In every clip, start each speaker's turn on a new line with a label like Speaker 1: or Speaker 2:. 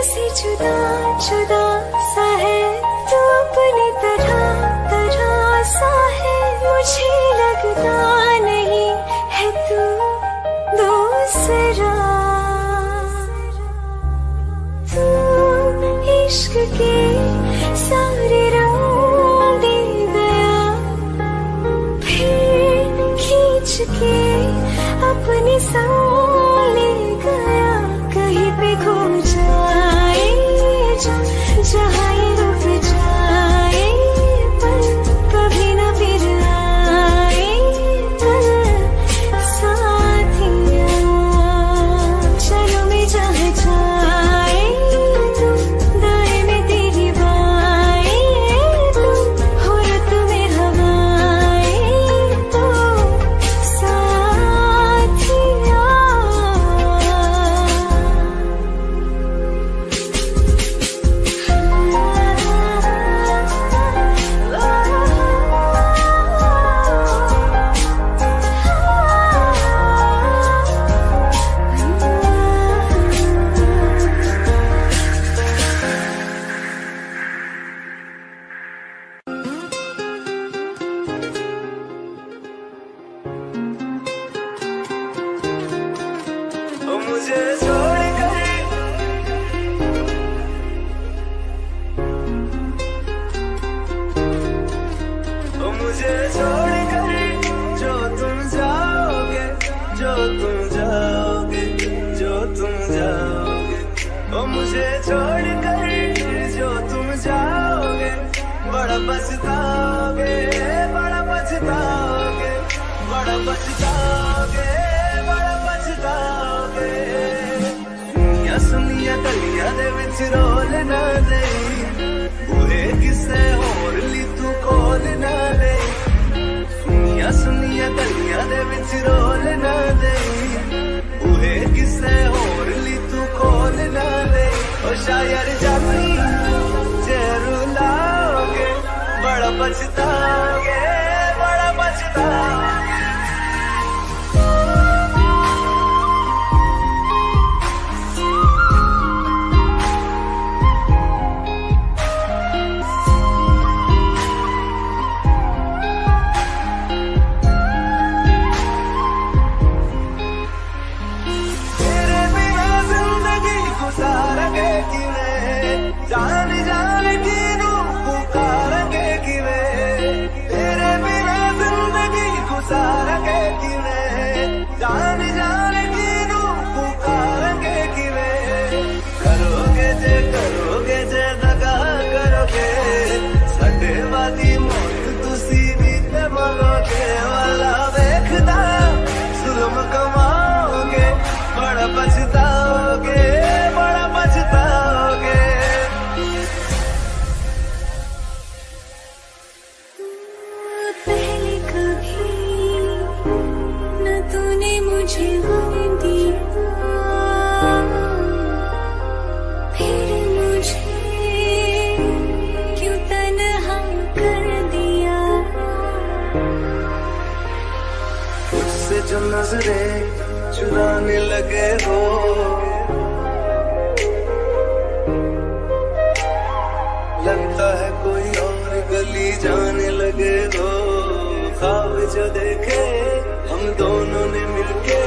Speaker 1: से जुदा जुदा सा है तू अपनी तरह तरह सा है मुझे लगता नहीं है तू दूसरा तू इश्क के सारे रंग दे गया फिर खींच के अपने संग ले गया कहीं पे खो जाए जहाँ ये रुक जाए पर कभी न फिर आए पर साथिया चलो मैं जहाँ जाए तू दाएं में तेरी बाएं तू हो रत में हवाएं तो साथिया
Speaker 2: मुझे छोड़ कर मुझे छोड़ कर जो तुम जाओगे जो तुम जाओगे जो तुम जाओगे मुझे छोड़ कर जो तुम जाओगे बड़ा पछताओगे बड़ा पछताओगे बड़ा पछताओगे बड़ा पछताओगे सुनिया गलियां दे विच रोल ना दे बुरे किसे होर ली तू कोल ना दे सुनिया गलियां दे विच रोल ना दे बुरे किसे होर ली तू कोल ना दे ओ शायर जानी जे रुलाओगे बड़ा पछताओगे बड़ा पछताओगे जान जान की नू पुकारेंगे किवे तेरे बिना जिंदगी गुजारेंगे किवे जान जान की नू पुकारेंगे किवे करोगे जे दगा करोगे सटे वादी मौत तुसी भी ते मरोगे वाला देखदा जुल्म कमाओगे बड़ा पछताओगे बड़ा पछताओगे
Speaker 1: पहले कभी न तूने मुझे गम दिया फिर मुझे क्यों तन्हा कर दिया
Speaker 2: मुझसे जो नजरें चुराने लगे हो लगता है कोई और गली जाने लगे हो ख्वाब जो देखे हम दोनों ने मिलके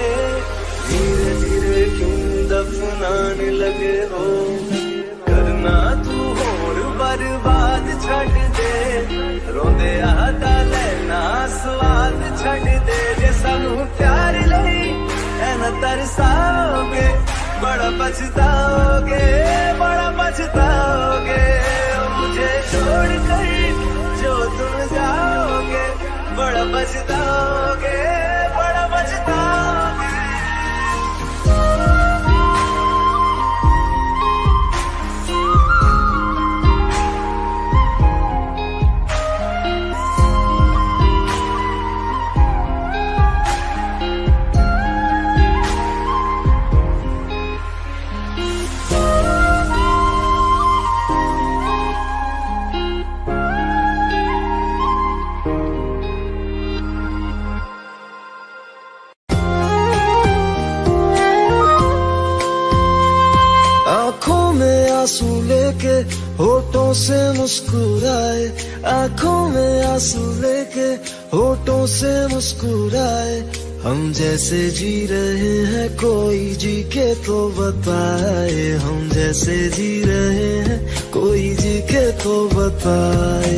Speaker 2: धीरे धीरे क्यों दफनाने लगे हो करना तू होर बर्बाद छड़ दे रोंदे आता लेना स्वाद छड़ दे जे सानू प्यार लई ऐना तरसाओगे बड़ा पछताओगे बड़ा पछताओगे मुझे छोड़ कर जो तुम जाओगे बड़ा पछताओगे बड़ा पछताओगे आंसू लेके होठों से मुस्कुराए, आंखों में आंसू लेके होठों से मुस्कुराए। हम जैसे जी रहे हैं कोई जी के तो बताए, हम जैसे जी रहे हैं कोई जी के तो बताए।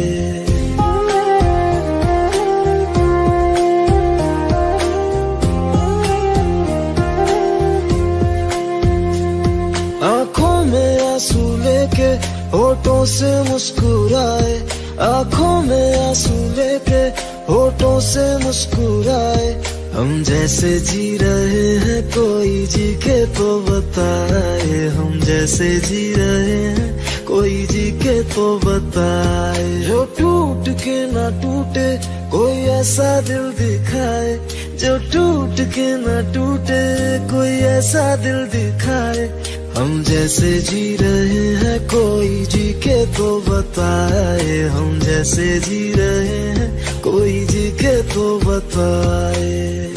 Speaker 2: आंखों में आंसू लेके होठों से मुस्कुराए, आंखों में आंसू लेके होठों से मुस्कुराए। हम जैसे जी रहे हैं कोई जी के तो बताए, हम जैसे जी रहे हैं कोई जी के तो बताए। जो टूट के ना टूटे कोई ऐसा दिल दिखाए, जो टूट के ना टूटे कोई ऐसा दिल दिखाए। हम जैसे जी रहे हैं कोई जी के तो बताए, हम जैसे जी रहे हैं कोई जी के तो बताए।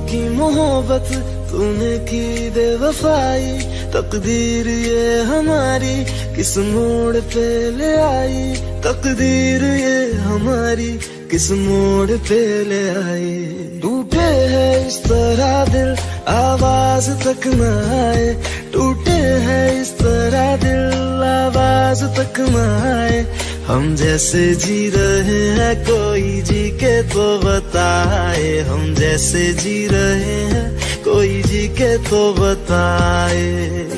Speaker 2: की मोहब्बत तूने की बेवफाई, तकदीर ये हमारी किस मोड़ पे ले आई, तकदीर ये हमारी किस मोड़ पे ले आई। टूटे है इस तरह दिल आवाज तक न आए, टूटे है इस तरह दिल आवाज तक न आए। हम जैसे जी रहे हैं कोई जी के तो बताए, हम जैसे जी रहे हैं कोई जी के तो बताए।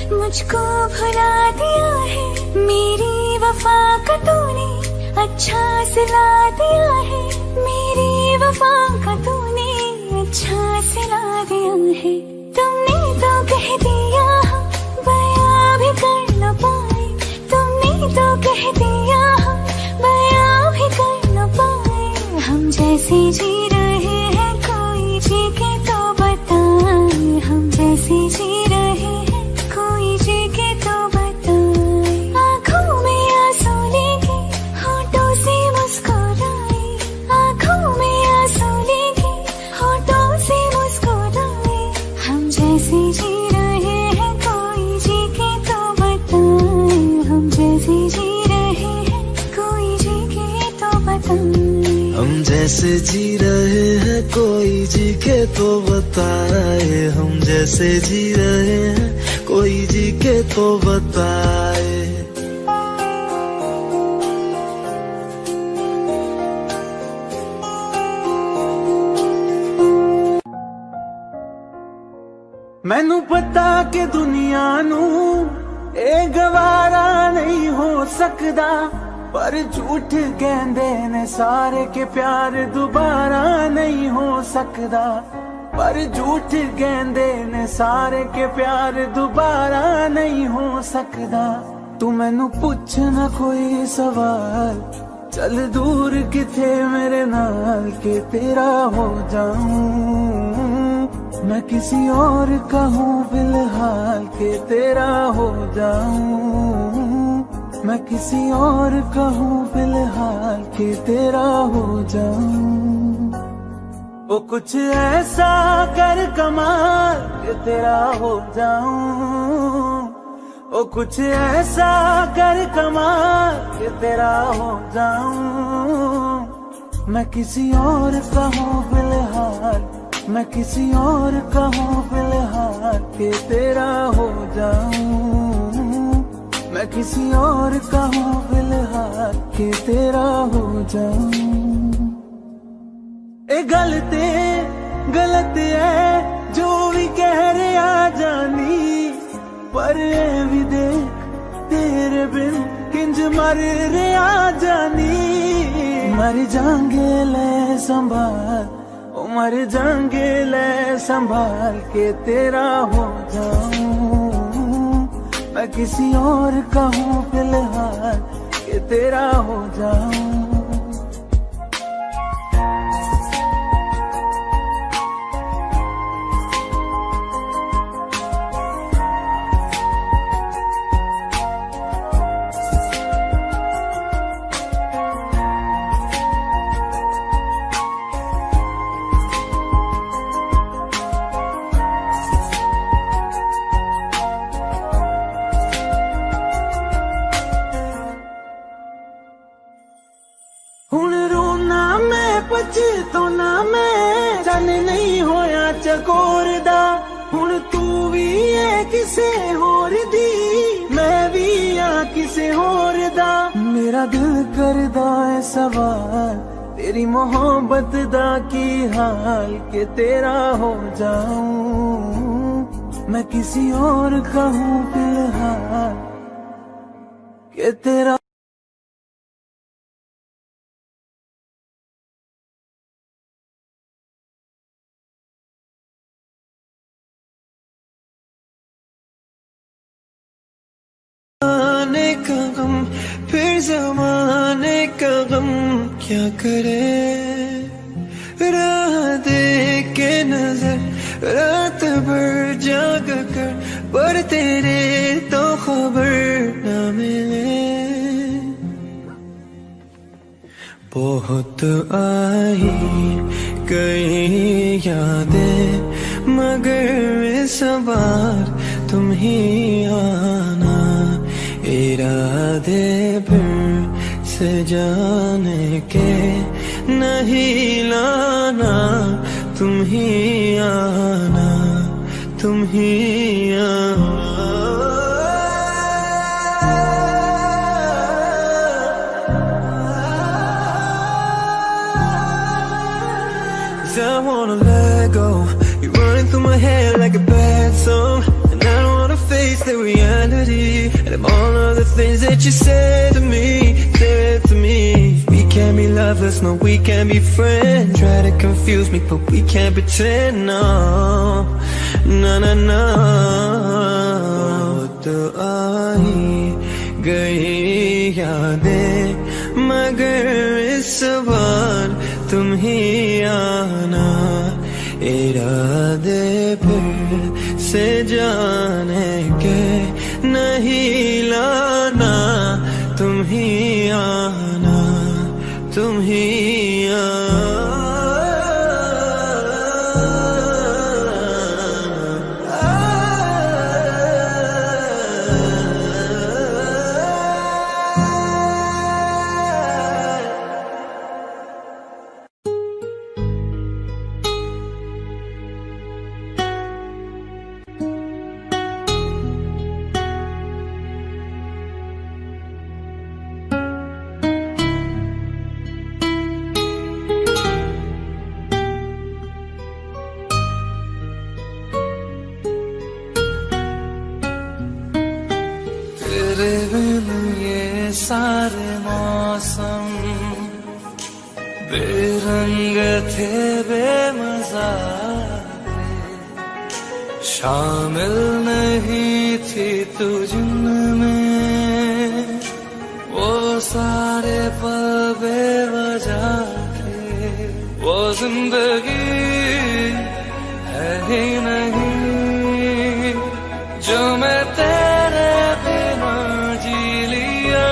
Speaker 1: मुझको भुला दिया है, मेरी वफा का तूने अच्छा सिला दिया है, मेरी वफा का तूने अच्छा सिला दिया है। तुमने तो कह दिया बयां भी कर न पाए, तुमने तो कह दिया बयां भी कर न पाए। हम जैसे जी रहे हैं कोई जी के तो बताए, हम जैसे जी रहे हैं कोई जी के तो बताए। आंखों में आंसू लेके होठों से मुस्कुराए, आंखों में आंसू लेके होठों से मुस्कुराए। हम जैसे जी रहे हैं कोई जी के तो बताए, हम जैसे जी रहे हैं कोई जी के तो बताए।
Speaker 2: हम जैसे जी रहे हैं कोई जी के तो बताए, हम जैसे जी रहे हैं कोई जी के तो बताए।
Speaker 3: मैनू पता कि दुनिया नू ए गवारा नहीं हो सकदा, पर झूठ कहंदे ने सारे के प्यार दोबारा नहीं हो सकदा, पर झूठ कहंदे ने सारे के प्यार दोबारा नहीं हो सकदा। तू मैनू पुछ ना कोई सवाल, चल दूर किथे मेरे नाल के तेरा हो जाऊं। मैं किसी और का हूँ फिलहाल के तेरा हो जाऊं, मैं किसी और का हूँ फिलहाल के तेरा हो जाऊं। ओ कुछ ऐसा कर कमाल के तेरा हो जाऊं, ओ कुछ ऐसा कर कमाल के तेरा हो जाऊं। मैं किसी और का हूँ फिलहाल, मैं किसी और का हूँ फिलहाल के तेरा हो जाऊं, मैं किसी और का हूँ फिलहाल के तेरा हो जाऊं। ए गलत है जो भी कह रहा जानी, पर ये भी देख तेरे बिन किंज मर रहा जानी मर जाएंगे ले संभाल ओ मर जाएंगे ले संभाल के तेरा हो जाऊं मैं किसी और का हूँ फिलहाल के तेरा हो जाऊं हुण रोना मैं पछताना मैं चन नहीं होया चकोर दा हुण तू भी है किसे होर दी मैं भी हाँ किसे होर दा मेरा दिल करदा है सवाल तेरी मोहब्बत दा की हाल के तेरा हो जाऊं मैं किसी और का हूँ फिलहाल के तेरा
Speaker 4: का गम फिर जमाने का गम क्या करे राह देख के नजर रात भर जाग कर पर तेरे तो खबर न मिले बहुत आई कई यादें मगर इस बार तुम ही आना इरादे फिर से जाने के नहीं लाना तुम ही आना तुम ही आना I wanna let go. You're running through my head like a bad song, and I don't wanna face the reality and all of the things that you said to me. We can't be lovers, no, we can't be friends. Try to confuse me, but we can't pretend. No, no, no, no. तो आई गई यादें मगर इस बार तुम ही आना इरादे फिर से जाने के नहीं लाना तुम ही आना तुम ही तेरे बिन ये सारे मौसम बेरंग थे बेमजा शामिल नहीं थी तू जिनमें वो सारे पल बेवजह थे वो जिंदगी है ही नहीं जो मैं तेरे बिना जी लिया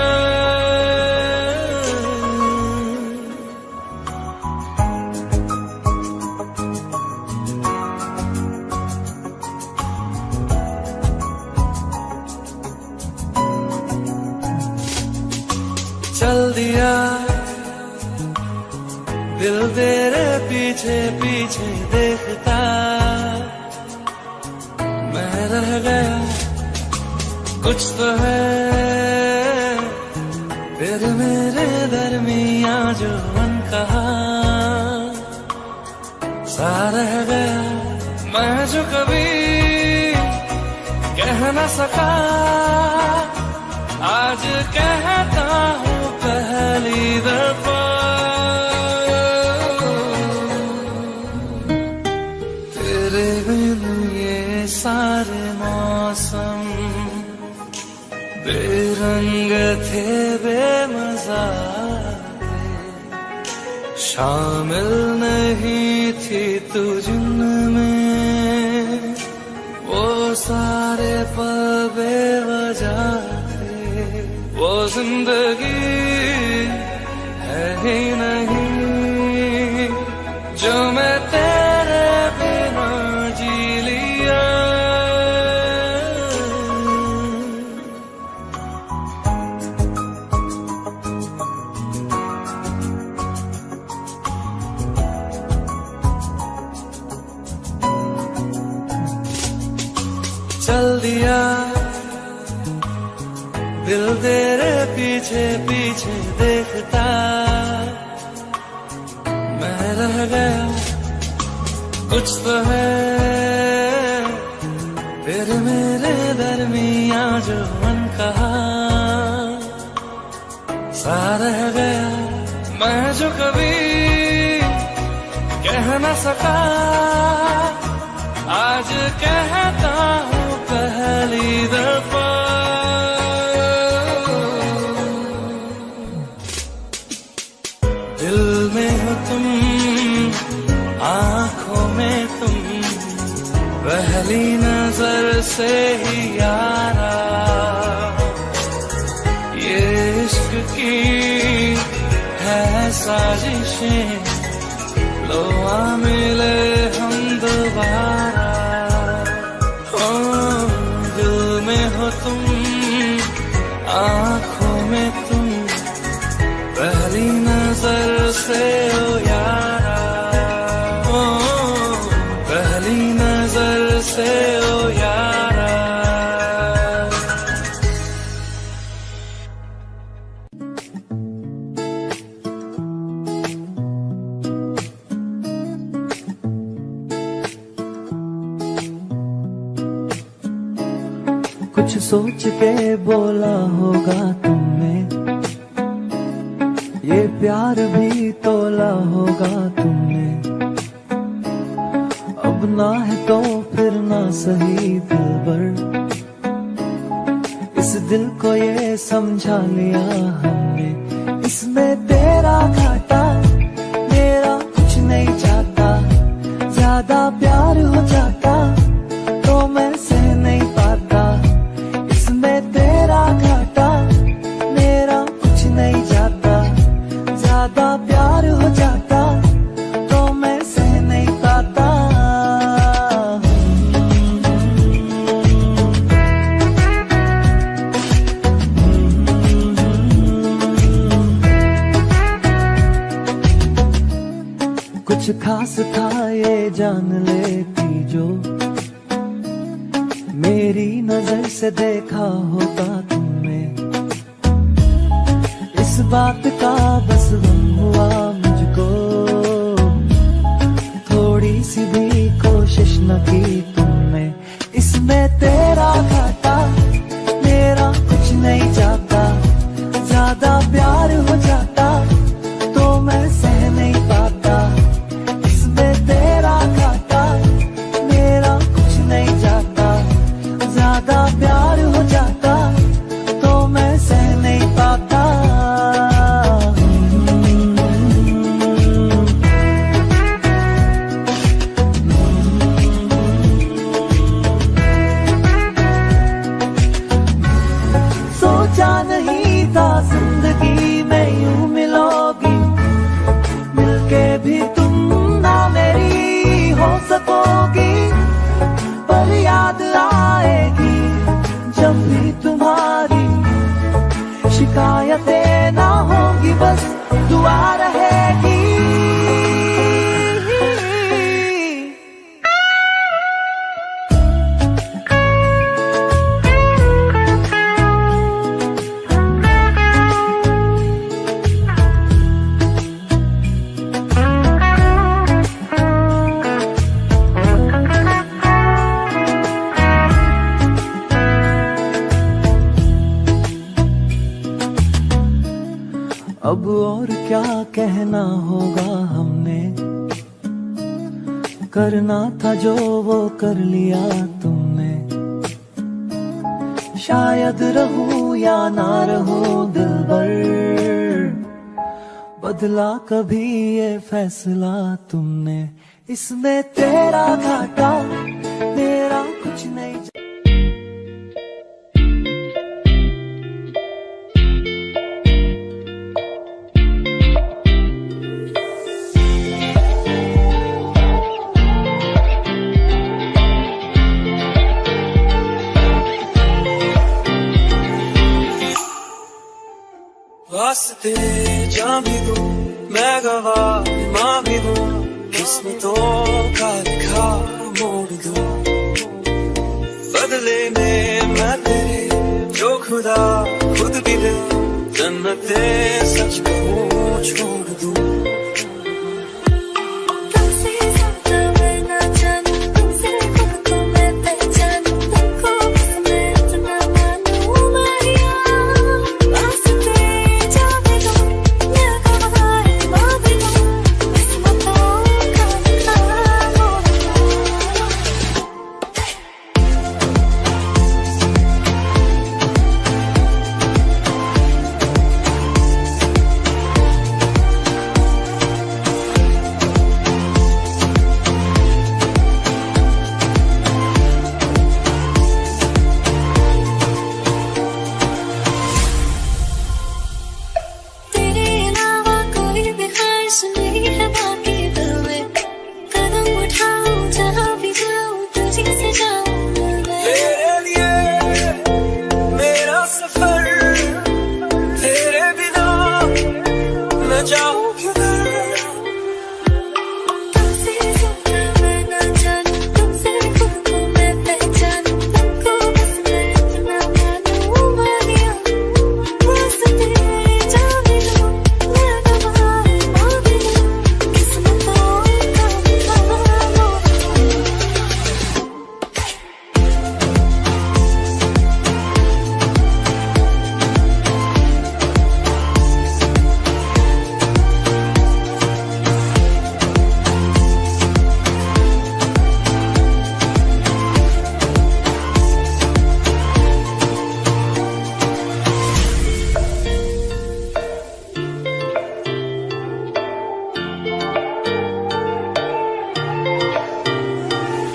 Speaker 4: चल दिया दिल तेरे पीछे पीछे देखता मैं रह गया कुछ तो है फिर मेरे दरमिया जो अनकहा सा रह गया मैं जो कभी कह न सका आज कहता हूँ पहली दफा, तेरे बिन ये सारे मौसम बेरंग थे, बेमजा थे, शामिल नहीं थी तू जिनमें, वो सारे पल बेवजह थे, वो जिंदगी है ही नहीं जो मैं तेरे बिना जी लिया। चल दिया दिल तेरे पीछे पीछे देखता, मैं रह गया कुछ तो है फिर मेरे दरमियां जो मन कहा, सा रह गया मैं जो कभी कह न सका, आज कहता हूँ पहली दफा, दिल में हो तुम, आंखों में तुम, पहली नजर से ही यारा, ये इश्क की है साजिशें, लो आ मिले हम दोबारा, दिल में हो तुम, आंखों में तुम, पहली नजर से ओ यारा, पहली नजर से ओ यारा।
Speaker 3: कुछ सोच के बोला होगा तुमने, ये प्यार भी तोला होगा तुमने, अब ना है तो फिर ना सही दिलबर, इस दिल को ये समझा लिया हमने, इसमें तेरा घाटा मेरा कुछ नहीं जाता, ज्यादा प्यार हो जाता तो मैं सह नहीं पाता, इसमें तेरा घाटा मेरा कुछ नहीं जाता, ज्यादा प्यार हो जाता तो मैं सह नहीं पाता। कुछ खास था ये जान लेती जो, मेरी नजर से देखा होता तुमने, इस बात का बस गम हुआ मुझको, थोड़ी सी भी कोशिश न की तुमने, इसमें तेरा घाटा मेरा कुछ नहीं जाता, ज्यादा प्यार हो जाता तो मैं सह नहीं पाता, इसमें तेरा घाटा मेरा कुछ नहीं जाता, ज्यादा प्यार हो जाता तो मैं सह नहीं पाता। कहना होगा हमने, करना था जो वो कर लिया तुमने। शायद रहूं या ना रहूं दिलबर, बदला कभी ये फैसला तुमने। इसमें तेरा घाटा मेरा कुछ नहीं।
Speaker 4: वास्ते जा भी दूं मैं गवाह माँ भी दूं, किस्मतों का लिखा मोड़ दूं। बदले में मैं तेरे जो खुदा खुद भी दे, जन्नते सच कहूँ छोड़ दूं।
Speaker 1: तुमसे ज्यादा मैं ना जानूं, तुमसे खुद को मैं पहचानूं, तुमको बस मैं इतना मानूं मारिया। वास्ते जा भी दूं मैं गवाह माँ भी दूं, किस्मतों का लिखा मोड़ दूं। तेरे अलावा कोई भी ख्वाहिश नहीं है बाकी दिल में, कदम उठाऊं जहाँ भी जाऊं तुझी से जाऊं मैं।
Speaker 4: तेरे लिए मेरा सफर, तेरे बिना मैं जाऊँ किधर।
Speaker 1: तुमसे ज्यादा मैं ना जानूं, तुमसे खुद को मैं पहचानूं, तुमको बस मैं इतना मानूं मारिया। वास्ते जा भी दूं मैं गवाह माँ भी दूं, किस्मतों का लिखा मोड़ दूं।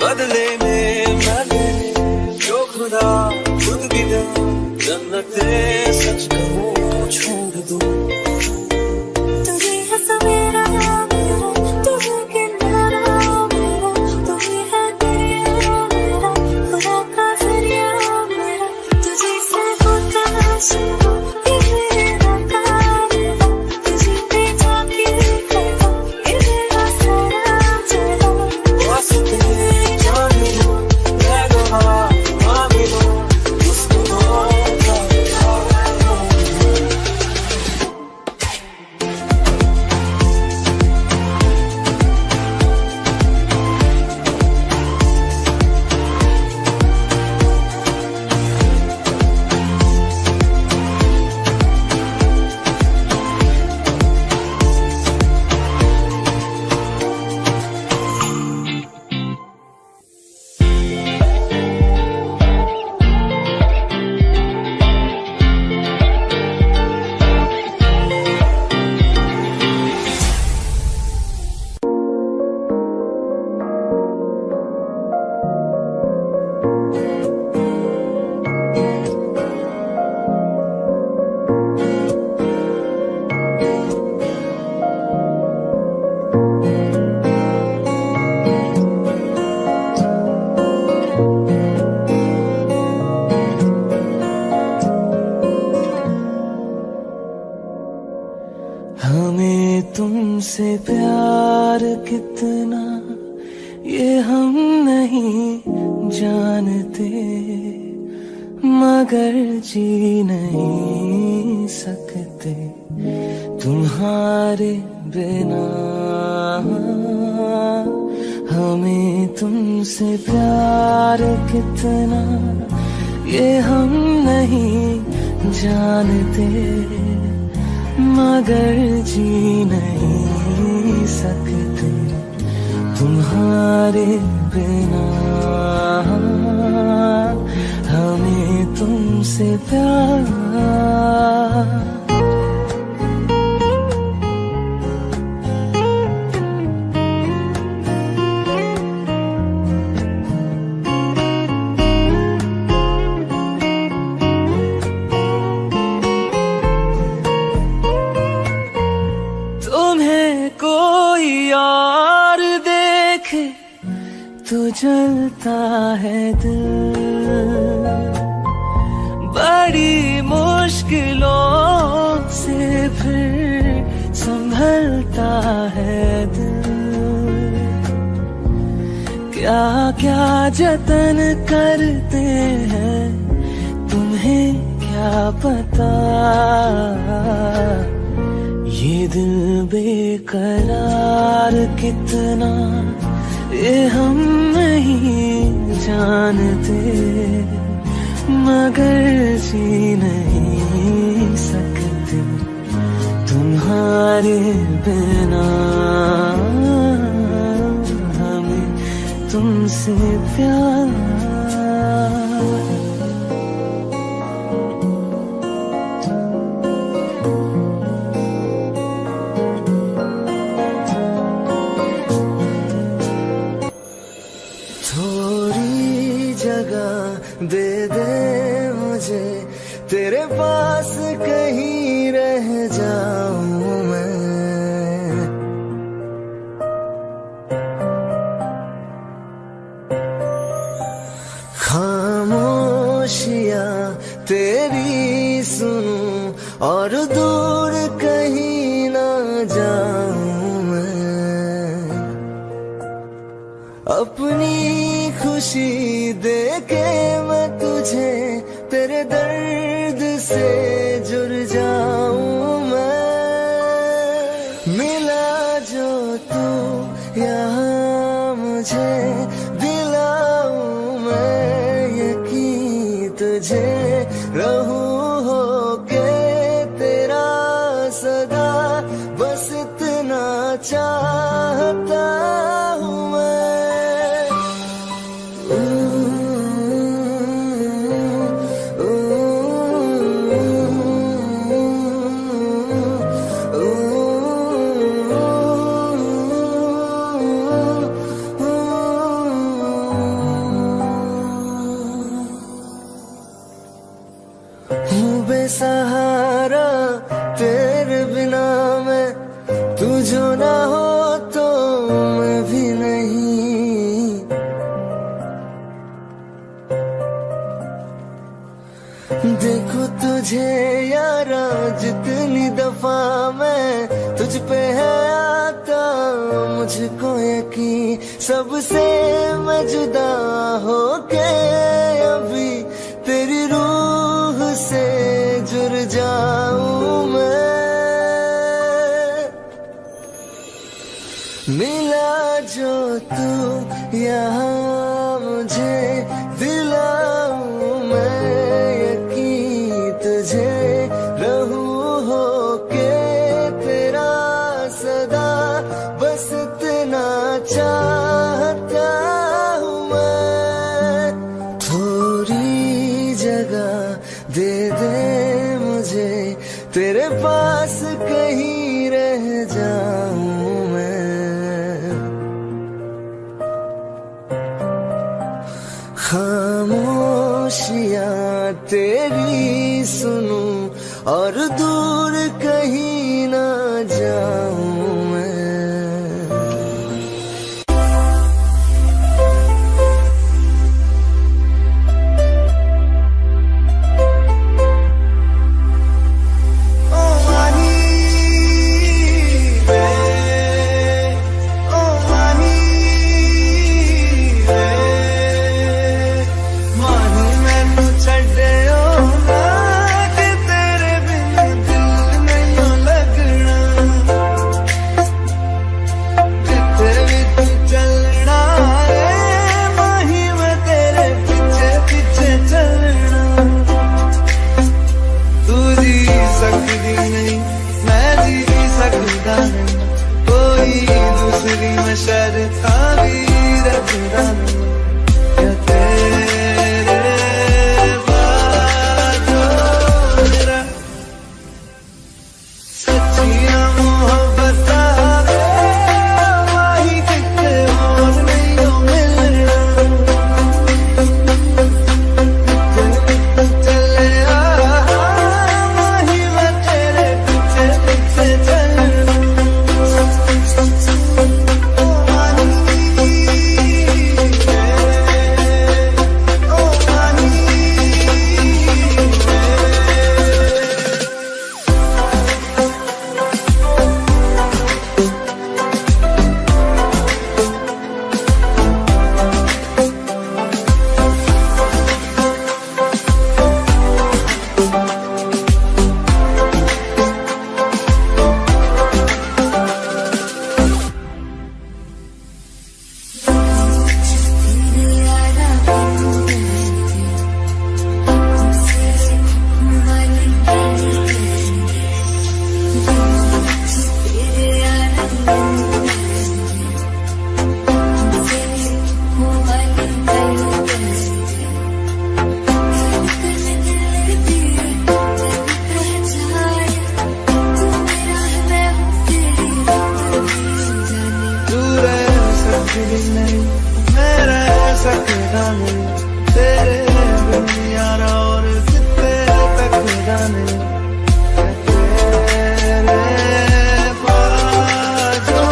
Speaker 4: बदले में मैं तेरे जो खुदा खुद भी दे, जन्नते सच कहूँ छोड़ दूं।
Speaker 1: तुझे है सवेरा मेरा, तुझे किनारा मेरा, तुझे है दरिया मेरा, खुदा का जरिया मेरा। तुझे से होता शुरू ये मेरा काम मेरा, तुझे पे जाके कहता ये मेरा सारा चला।
Speaker 4: वास्ते जा भी दूं मैं गवाह माँ भी दूं, किस्मतों का लिखा मोड़ दूं।
Speaker 3: हमें तुमसे प्यार कितना ये हम नहीं जानते, मगर जी नहीं सकते तुम्हारे बिना। हमें तुमसे प्यार कितना ये हम नहीं जानते, मगर जी नहीं सकते तुम्हारे बिना, हमें तुमसे प्यार। तुम्हें कोई और देखे तो जलता है दिल, बड़ी मुश्किलों से फिर संभलता है दिल। क्या क्या जतन करते हैं तुम्हें क्या पता, ये दिल बेकरार कितना ये हम नहीं जानते, मगर जी नहीं सकते तुम्हारे बिना, हमें तुमसे प्यार। थोड़ी जगह दे दे मुझे, तेरे पास कहीं रह जाऊं मैं। खामोशियां तेरी सुनूं और दूर कहीं ना जाऊं मैं। अपनी खुशी देके मैं तुझे तेरे दर्द से जुड़ जाऊं मैं। मिला जो तू यहाँ मुझे दिलाऊं मैं यकीन तुझे, रहूं होके तेरा सदा, बस इतना चाहता हूँ मैं। हूँ बेसहारा तेरे बिना मैं, तू जो ना हो तो मैं भी नहीं। देखो तुझे यारा जितनी दफा मैं तुझ पे है आता, मुझको यकीन सबसे मैं जुदा होके अभी तेरी रूह से जुड़ जाऊं मैं। मिला जो तू यहाँ मुझे दिलाऊं मैं यकीन तुझे, रहूं होके तेरा सदा, बस इतना चाहता हूँ मैं। थोड़ी जगह दे दे मुझे, तेरे पास कहीं रह जाऊं मैं। खामोशियां
Speaker 2: बशर था वीर पुराना या तेरे बाजों मेरा सच्चियां मोहब्बत वही कितने और नहीं मिलना चले वही मैं तेरे पीछे पीछे चलना ओ मानी ओ मानी नहीं मेरा सकता नहीं तेरे बिन यारा और कितने तक जाने तेरे बाजों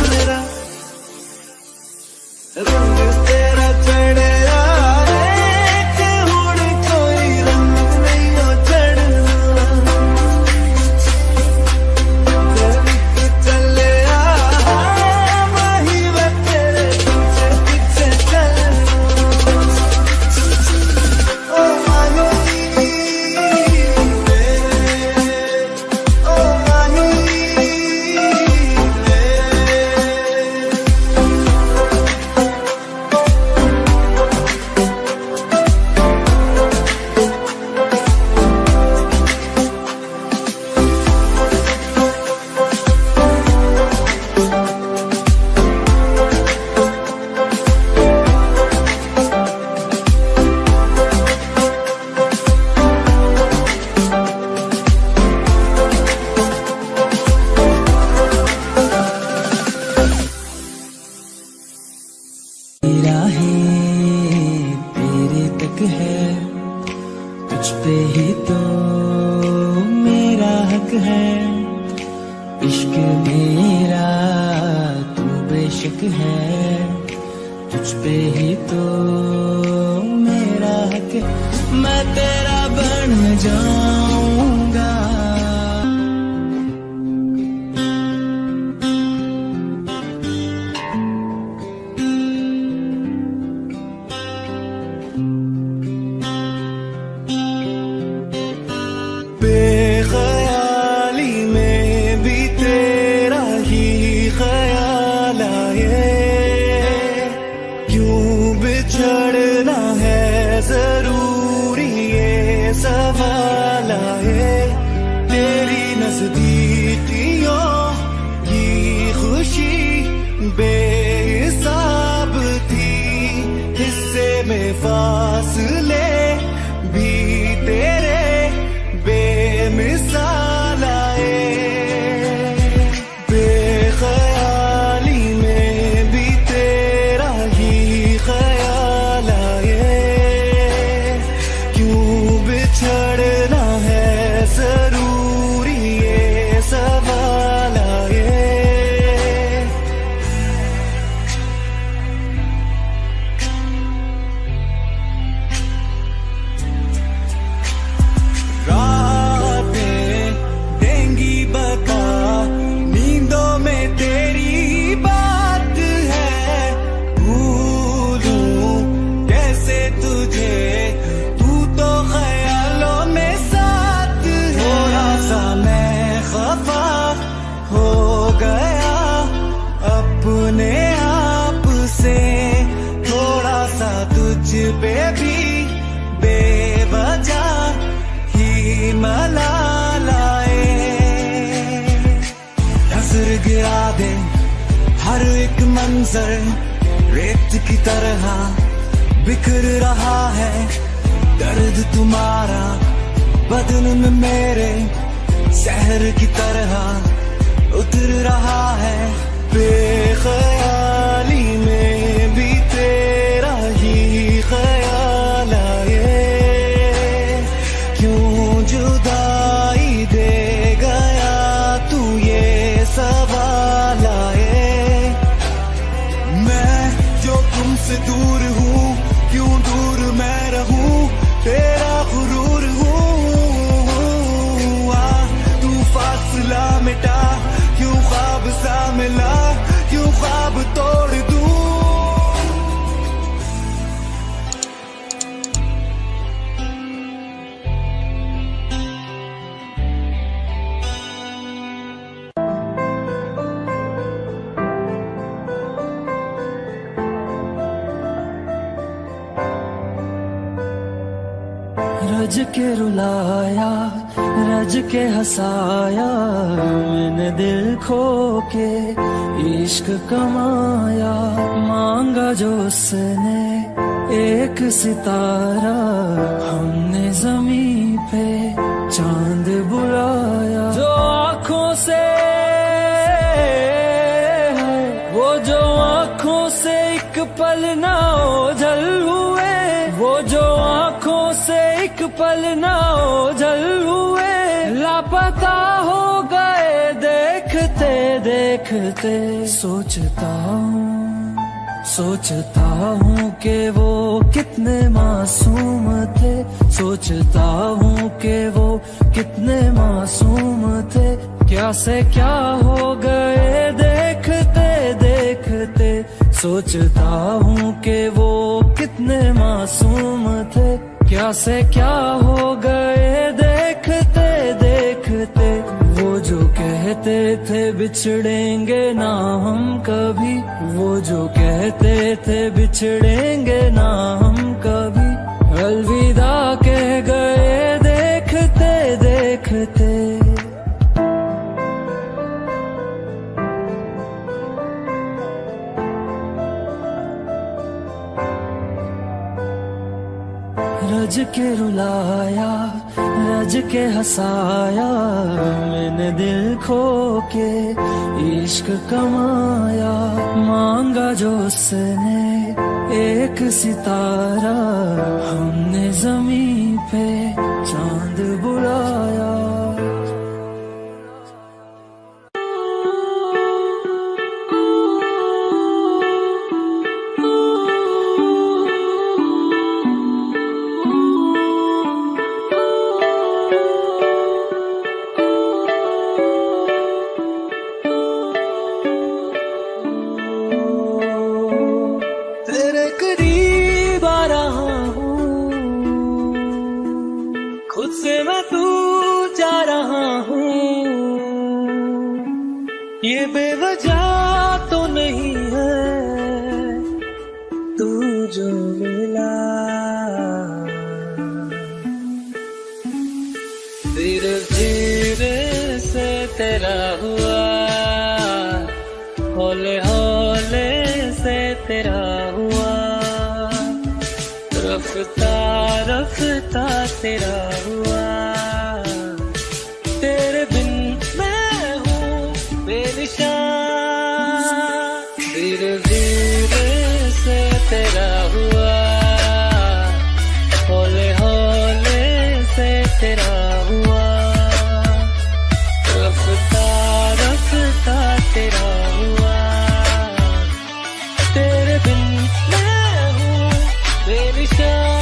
Speaker 2: मेरा रंग तेरा चढ़े आए हुड़ कोई रंग नहीं हो चढ़ना चले वही मैं तेरे पीछे पीछे चलना ओ मानी ओ मानी
Speaker 3: राहें तेरे तक है तुझ पे ही तो मेरा हक है इश्क मेरा तू बेशक है तुझ पे ही तो मेरा हक है मैं तेरा बन जाऊंगा
Speaker 2: बेख्याली में भी तेरा ही ख्याल आए क्यों बिछड़ना है जरूरी ये सवाल आए तेरी नजदीकियों की खुशी बेहिसाब थी हिस्से में फासले भी तेरे बेमिसाल आए बेख्याली में भी तेरा ही ख्याल आए क्यों बिछड़ना है जरूरी ये सवाल आए रातें देंगी बता नींदों में तेरी बात है भूलूं कैसे तुझे तू तो ख्यालों में साथ है थोड़ा सा मैं खफा हो गया अपने आप से थोड़ा सा तुझ पे भी बेवजह ही मलाल आए नजर गिरा दे
Speaker 3: हर एक मंजर रेत की तरह बिखर रहा है, दर्द तुम्हारा बदन में मेरे शहर की तरह उतर रहा है। बेख्याली में भी तेरा ही ख्याल आए, क्यों जुदाई दे गया तू ये सवाल आए। मैं जो तुमसे दूर हूँ, क्यों दूर मैं रहूं, तेरा गुरूर हूँ। तू फासला मिटा, क्यों ख्वाब सा मिला, क्यों ख्वाब तोड़ दूं। रज के रुलाया, रज के हंसाया, मैंने दिल खो के इश्क कमाया। मांगा जो उसने एक सितारा, हमने जमीन पे चांद बुलाया। जो आँखों से वो जो आँखों से एक पल ना ओझल हुए, वो जो आँखों से एक पल ना ओझल हुए, लापता हो गए देखते देखते। सोचता हूँ कि वो कितने मासूम थे, सोचता हूँ कि वो कितने मासूम थे। क्या से क्या हो गए देखते देखते। सोचता हूँ कि वो कितने मासूम थे, क्या से क्या हो गए देखते देखते। वो जो कहते थे बिछड़ेंगे ना हम कभी, वो जो कहते थे बिछड़ेंगे ना हम कभी, अलविदा कह गए देखते देखते। रज के रुलाया, रज के हंसाया, मैंने दिल खो के इश्क कमाया। मांगा जो उसने एक सितारा, हमने जमीन पे चांद बुलाया। खुद से मैं तू जा रहा हूँ, ये बेवजह तो नहीं है तू जो मिला। धीरे धीरे से तेरा हुआ, हौले हौले से तेरा हुआ, रफ्ता रफ्ता तेरा हुआ। तेरे बिन मैं हूँ बेनिशान, धीरे धीरे से तेरा हुआ, हौले हौले से तेरा हुआ, रफ्ता रफ्ता तेरा हुआ। तेरे बिन मैं हूँ बेनिशान।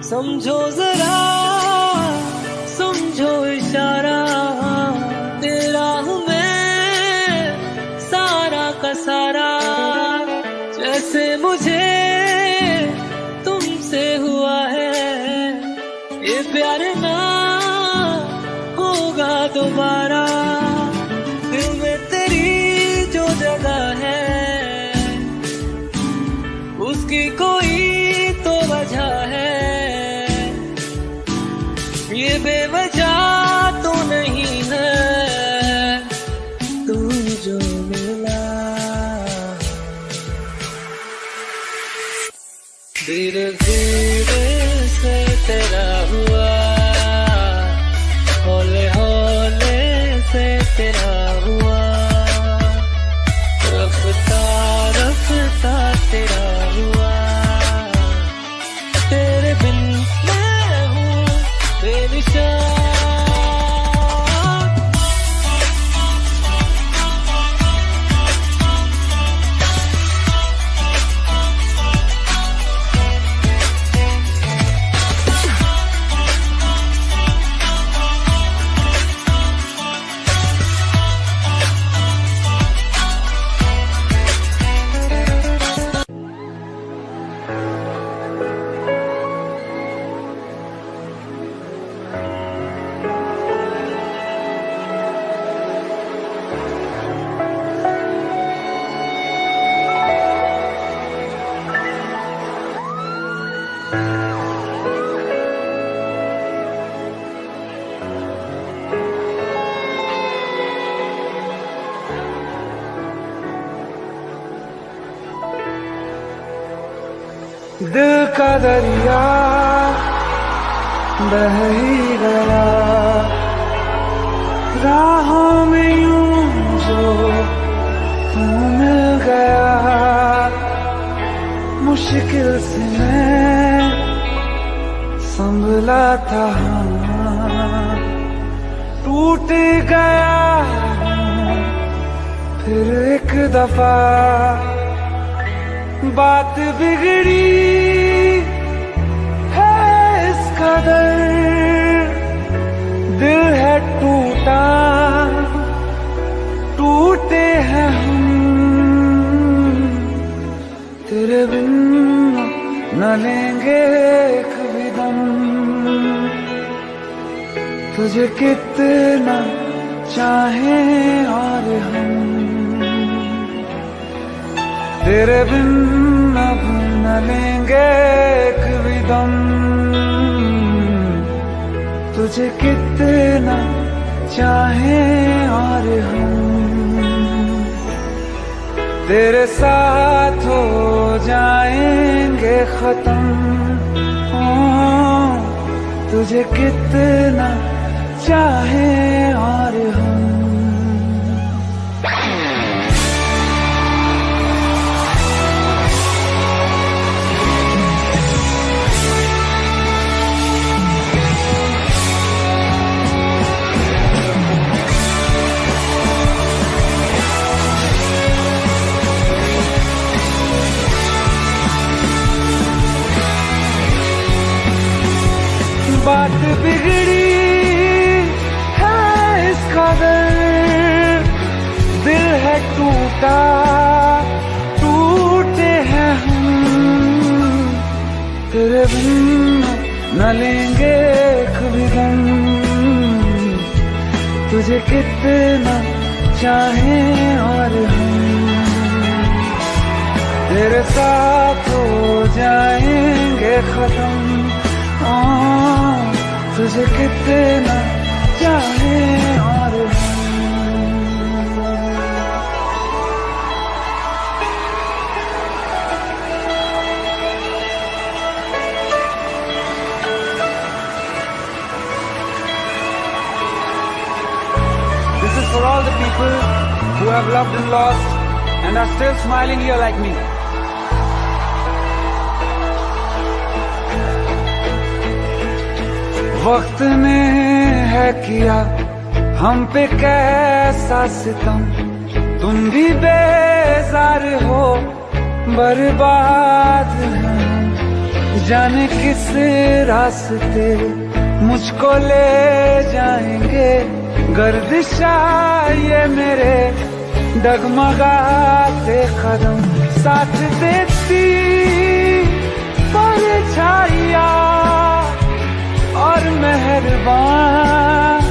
Speaker 3: समझो जरा, समझो इशारा, तेरा हूँ मैं सारा का सारा। जैसे मुझे
Speaker 4: उसकी कोई तो वजह है, ये बेवजह तो नहीं है। तू जो मिला धीरे धीरे से तेरा हुआ, हौले हौले से तेरा हुआ, रफ्ता रफ्ता तेरा हुआ। तेरे बिन मैं हूँ बेनिशान।
Speaker 3: दिल का दरिया बह ही गया, राहों में यूं जो तू मिल गया। मुश्किल से मैं संभला था, टूट गया फिर एक दफा। बात बिगड़ी है इस कदर, दिल है टूटा, टूटे हैं हम। तेरे बिन न लेंगे कभी दम, तुझे कितना चाहें और हम। तेरे बिन अब न लेंगे कभी दम, तुझे कितना चाहें और हम। तेरे साथ हो जाएंगे खत्म, तुझे कितना चाहें और हम। बात बिगड़ी है इस कदर, दिल है टूटा, टूटे हैं हम। तेरे बिन न लेंगे कभी गम, तुझे कितना चाहें और हम। तेरे साथ हो जाएंगे खत्म, तुझे कितना चाहें और हम। This is for all the people who have loved and lost and are still smiling here like me. वक्त ने है किया हम पे कैसा सितम, तुम भी बेजार हो, बर्बाद हैं। जाने किस रास्ते मुझको ले जाएंगे, गर्दिशा ये मेरे डगमगाते कदम। साथ देती परछाइयाँ और मेहरबान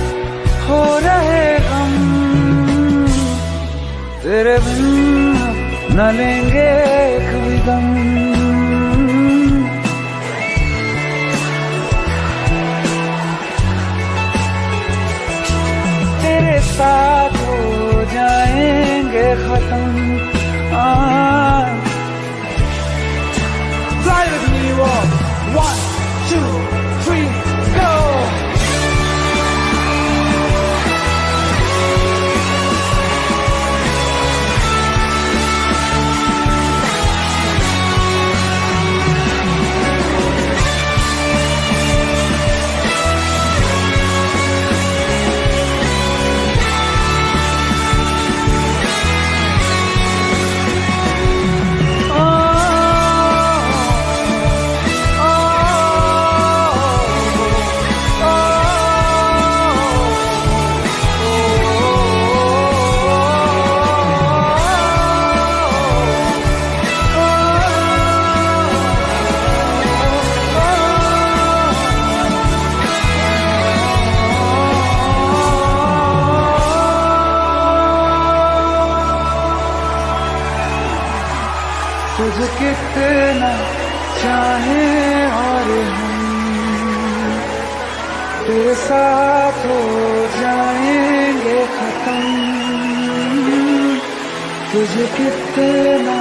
Speaker 3: हो रहे हम। तेरे बिन न लेंगे कभी गम, 1, 2, 3, go! तुझे कितना चाहे और हम तेरे साथ हो जाएंगे खत्म तुझे कितना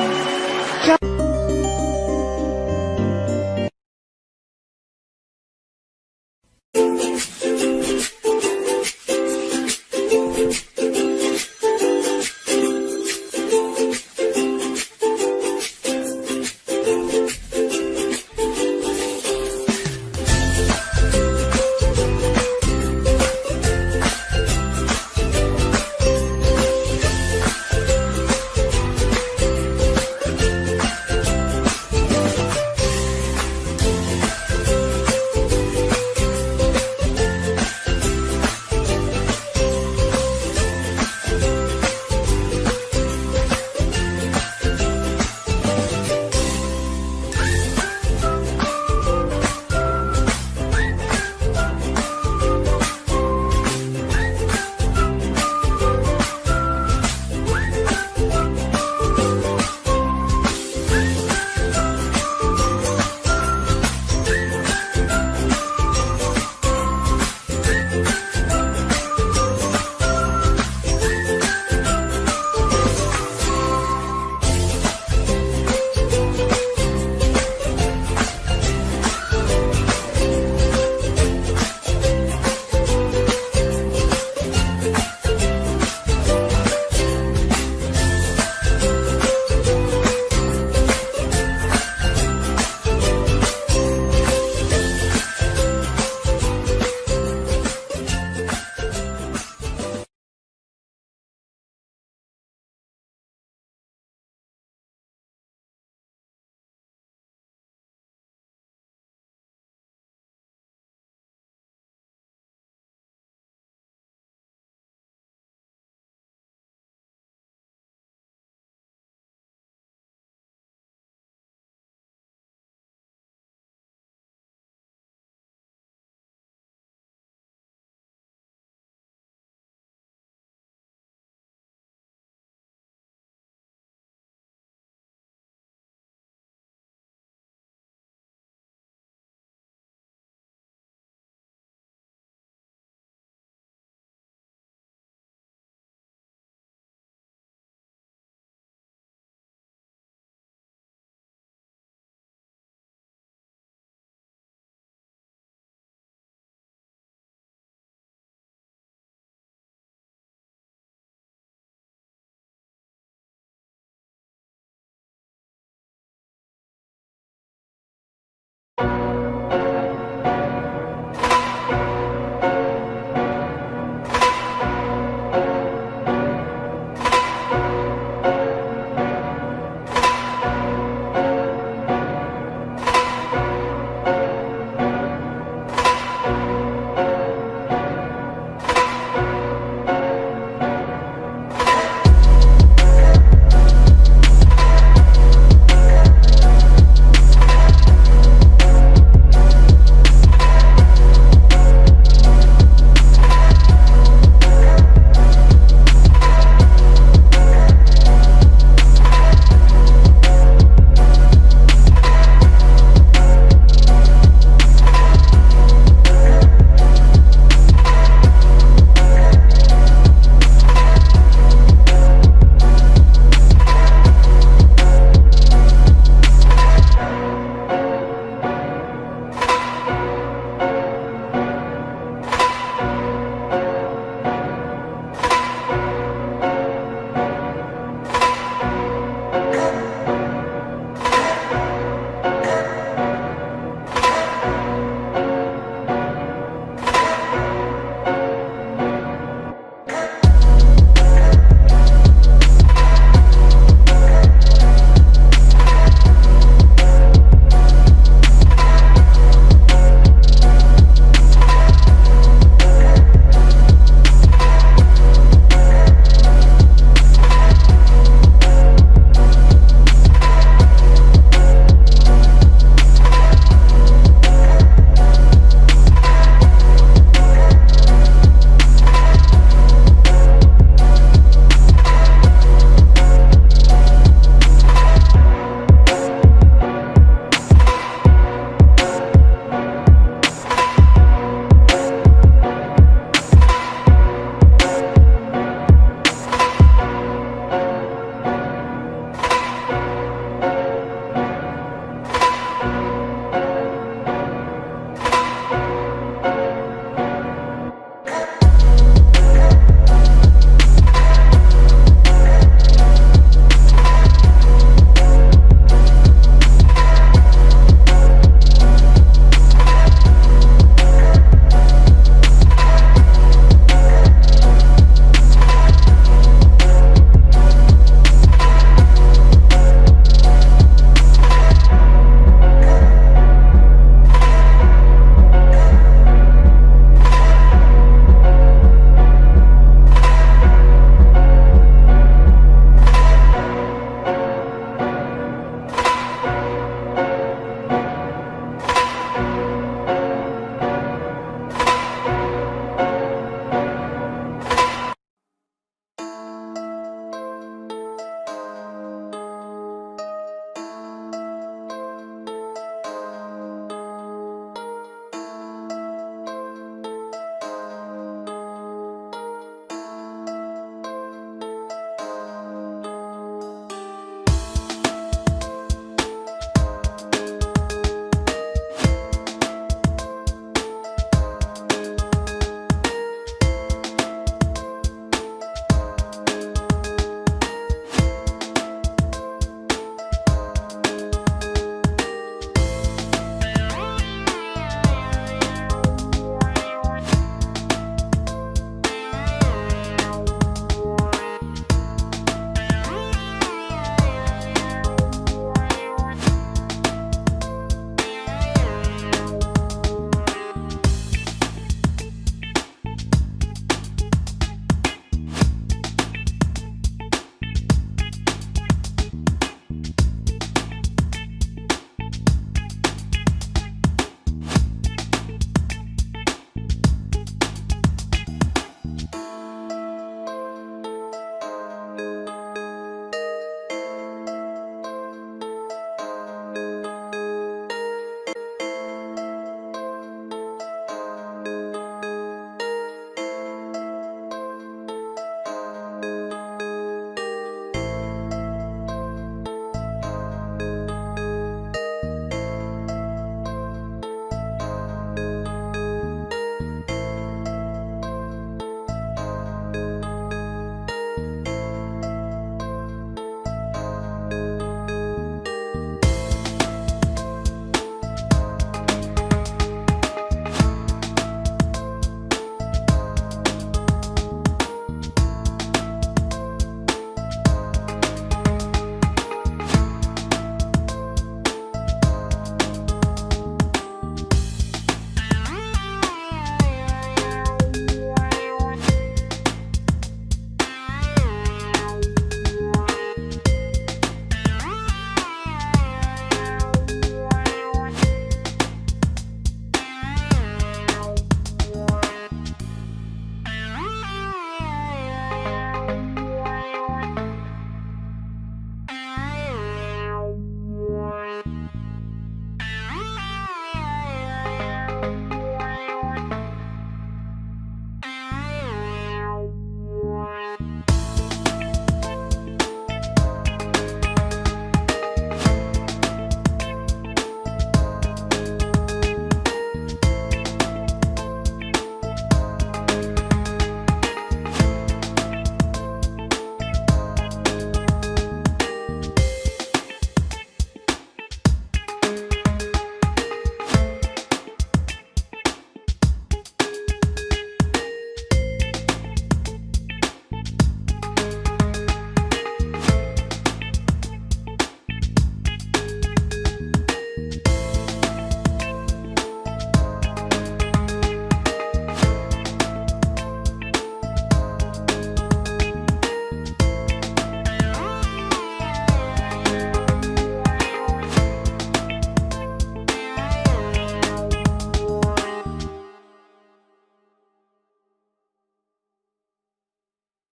Speaker 1: है।